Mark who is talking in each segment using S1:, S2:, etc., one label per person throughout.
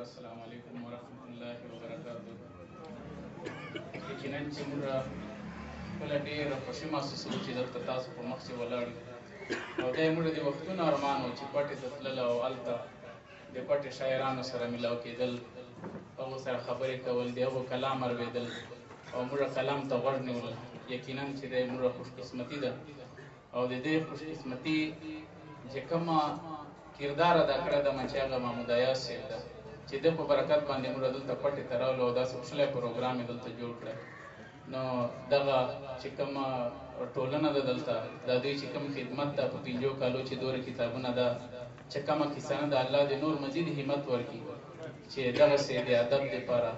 S1: السلام علیکم ورحمۃ الله وبرکاتہ. یقینا چې موږ خپله ډېره خوښي محسوسوو چې دلته تاسو په مخ کې ولاړ یو او دا یې موږ د وختونو ارمان و چې پټې ته تلل او هلته د پټې شاعرانو سره میلاو کېدل، هغو سره خبرې کول، د هغو کلام اورېدل او موږ کلام ته غوږ نیول. یقینا چې د موږ خوشقسمتي ده او د دې خوشقسمتي چې کومه کردار ادا کړی ده چې هغه محمود ایاز صاحب ده چې د په برکت باندې موږ دلته پټې ته راغلو او داسې ښکلی پروګرام یې دلته جوړ کړی. نو دغه چې کومه ټولنه ده دلته د دوی چې کوم خدمت ده په 5 کالو چې دوره کتابونه ده چې کومه کیسه نه ده، الله دې نور مزید همت ورکړي چې دغسې د ادب دپاره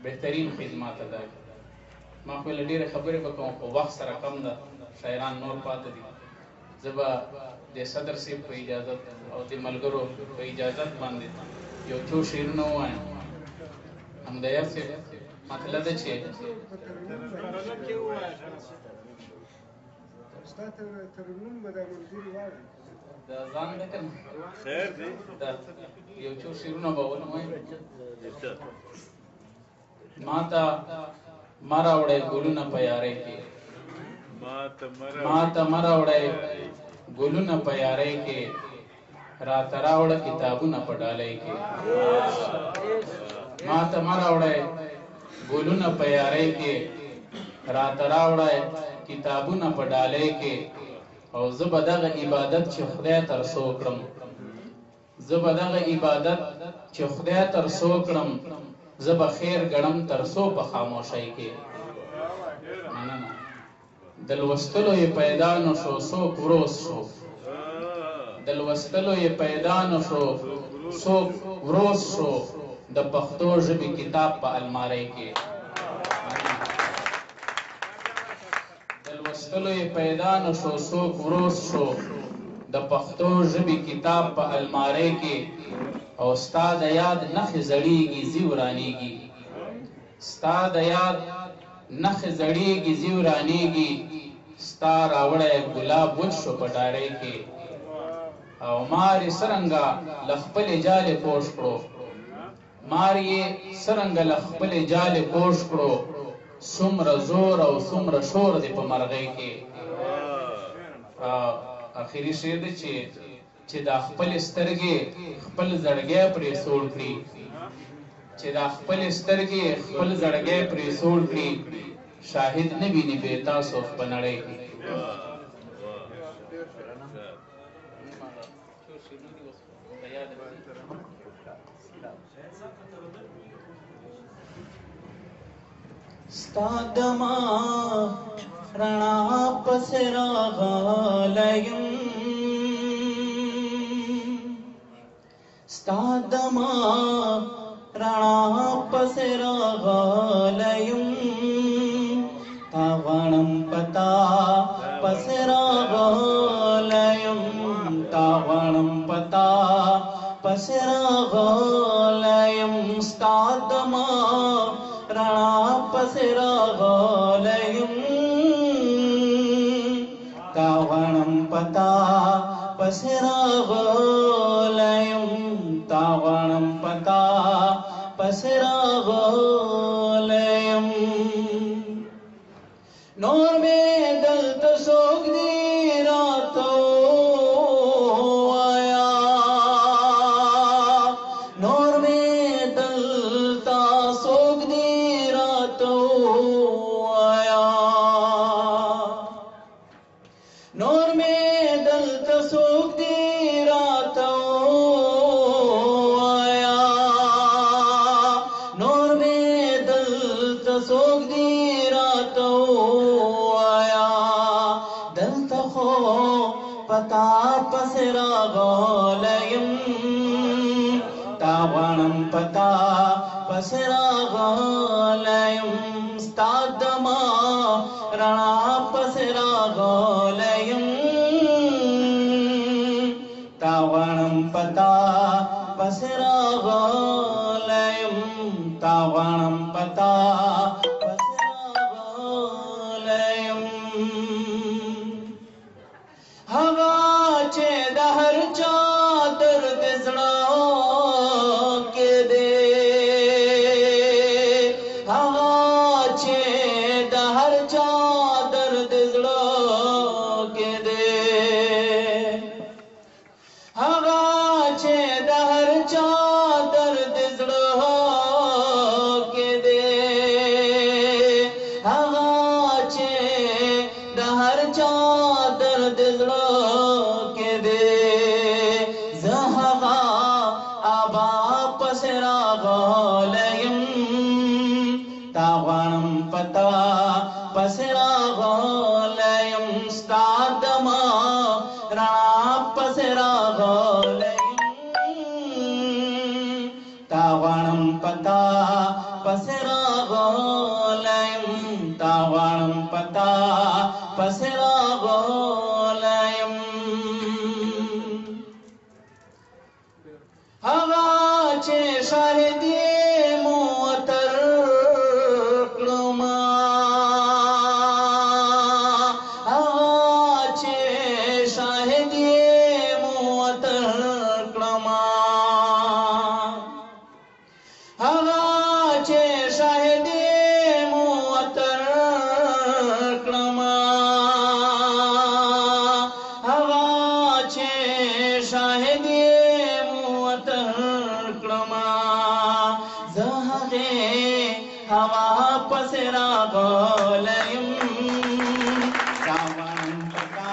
S1: بهترین خدمات ادا کړي. ما خو له ډېرې خبرې به کوم خو وخت سره کم ده، شاعران نور پاتې دي. زه به د صدر صاحب په اجازت او د ملګرو په اجازت باندې یو څو شعرونه ووایم. محمود ایاز صاحب مطلب ده چې دا ځان ده که نه خیر دی، یو څو شعرونه به ونوایم. ما ته مه راوړئ ګلونه په یارۍ کې، ما ته مه راوړئ ګلونه په یارۍ کې، راته راوړه کتابونه په ډالۍ کې. ما ته مه راوړئ ګلونه په یارۍ کې، راته راوړه کتابونه په ډالۍ کې. او زه به دغه عبادت چې خدای ترسو کړم، زه به دغه عبادت چې خدای ترسو کړم، زه به خیر ګڼم ترسو په خاموشۍ کې. مننه. د لوستلو یې پیدا نه شو څوک وروز شو، د لوستلو یې پیدا نه شو څوک وروز شو، د پښتو ژبې کتاب په المارۍ کې. د لوستلو یې پیدا نه شو څوک وروز شو، د پښتو ژبې کتاب په المارۍ کې. او ستا د یاد نښې زړیږي ځي ورانیږي، ستا د یاد نښې زړیږي ځي ورانیږي، ستا راوړی ګلاب وچ شو په ډارۍ کې. او مار یې څرنګه له خپلې جالې کوږ کړو، مار یې څرنګه له خپلې جالې کوږ کړو، څومره زور او څومره شور دی په مرغۍ کې. اخري شعر دی چې دا خپلې سترګې خپل زړګی پرې سوړ کړي، چې دا خپلې سترګې خپل زړګی پرې سوړ کړي، شاهد نه ویني بې تاسو په نړۍ کې.
S2: ستا دما رڼا پسې راغلی یم، ستا دما رڼا پسې راغلی یم، تا غواړم پتا پسې راغلی یم، تا غواړم پتا پسې راغلی یم، ستا دما رڼا پسې راغلی یم، تا غواړم پتا پسې راغلی یم، تا غواړم پتا پسې راغلی یم. نور مې دلته څوک دی راته ووایه، نور مې دلته څوک دی راته ووایه، نور مې دلته څوک دی راته ووایه، نور مې دلته څوک دی راته ووایه، دلته خو پتا پسې راغلی یم، تا غواړم پتا پسې راغلی یم، ستا دما رڼا پسې راغلی یم، تا غواړم پتا پسې راغلی یم، تا غواړم پتا پسې راغلی یم. هغه چې د هر چا درد زړه کې دی، पसरागलयम तावाणम पता पसरागलयम स्तादमा रणा पसरागलयम तावाणम पता पसरागलयम तावाणम पता पसरागलयम हवाचे शाहिदी मोतर क्लमा हवाचे शाहिदी मोतर क्लमा हवाचे शाहिदी मोतर क्लमा हवाचे शाहिदी हवा पसरागलयम तावाणम पता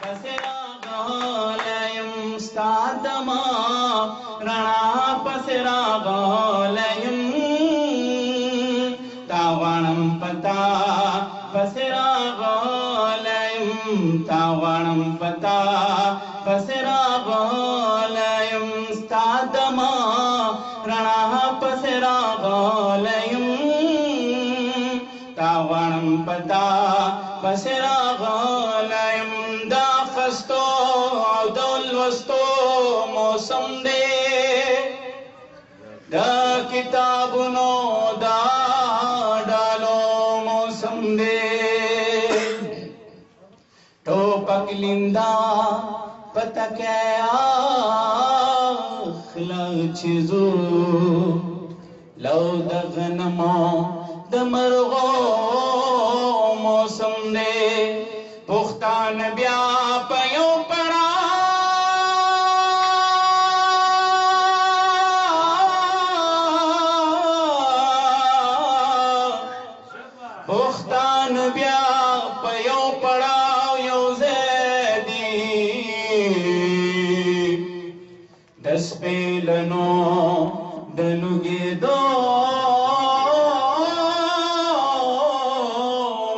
S2: पसरागलयम स्तादमा रणा पसरागलयम तावाणम पता पसरागलयम तावाणम पता पसरागलयम स्तादमा रणा पसरागलयम तावाणम पता पसरागलयम दाखस्तो दौलवस्तो मौसम दे दा किताबनो दा डालो मौसम दे तो पकलिंदा पता क्या चिजू लौ दगनमो दमरगो मौसम दे पुख्तान ब्या पयो पड़ा पुख्तान ब्या पयो पड़ा यो ज़ैदी दस पेलनो दनुगे दो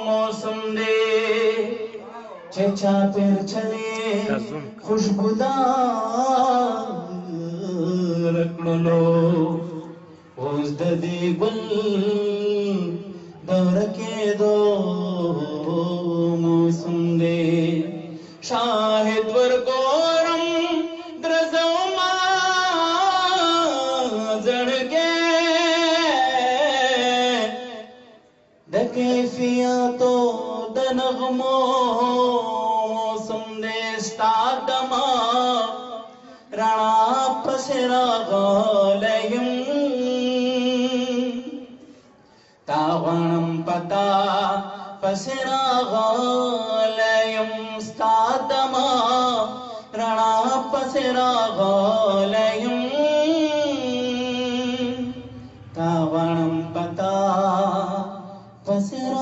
S2: मौसम दे चचा पर चले खुशबूदार रखलो उस ददी गुल दौर के दो मौसम दे शाहिद वर्गोरम द्रजमा जड़गे दकेफिया तो दनगमो मौसम दे स्तादमा रणा पसरागलयम तावाणम पता पसरागलयम स्तादमा रणा पसरागलयम तावाणम पता पसरा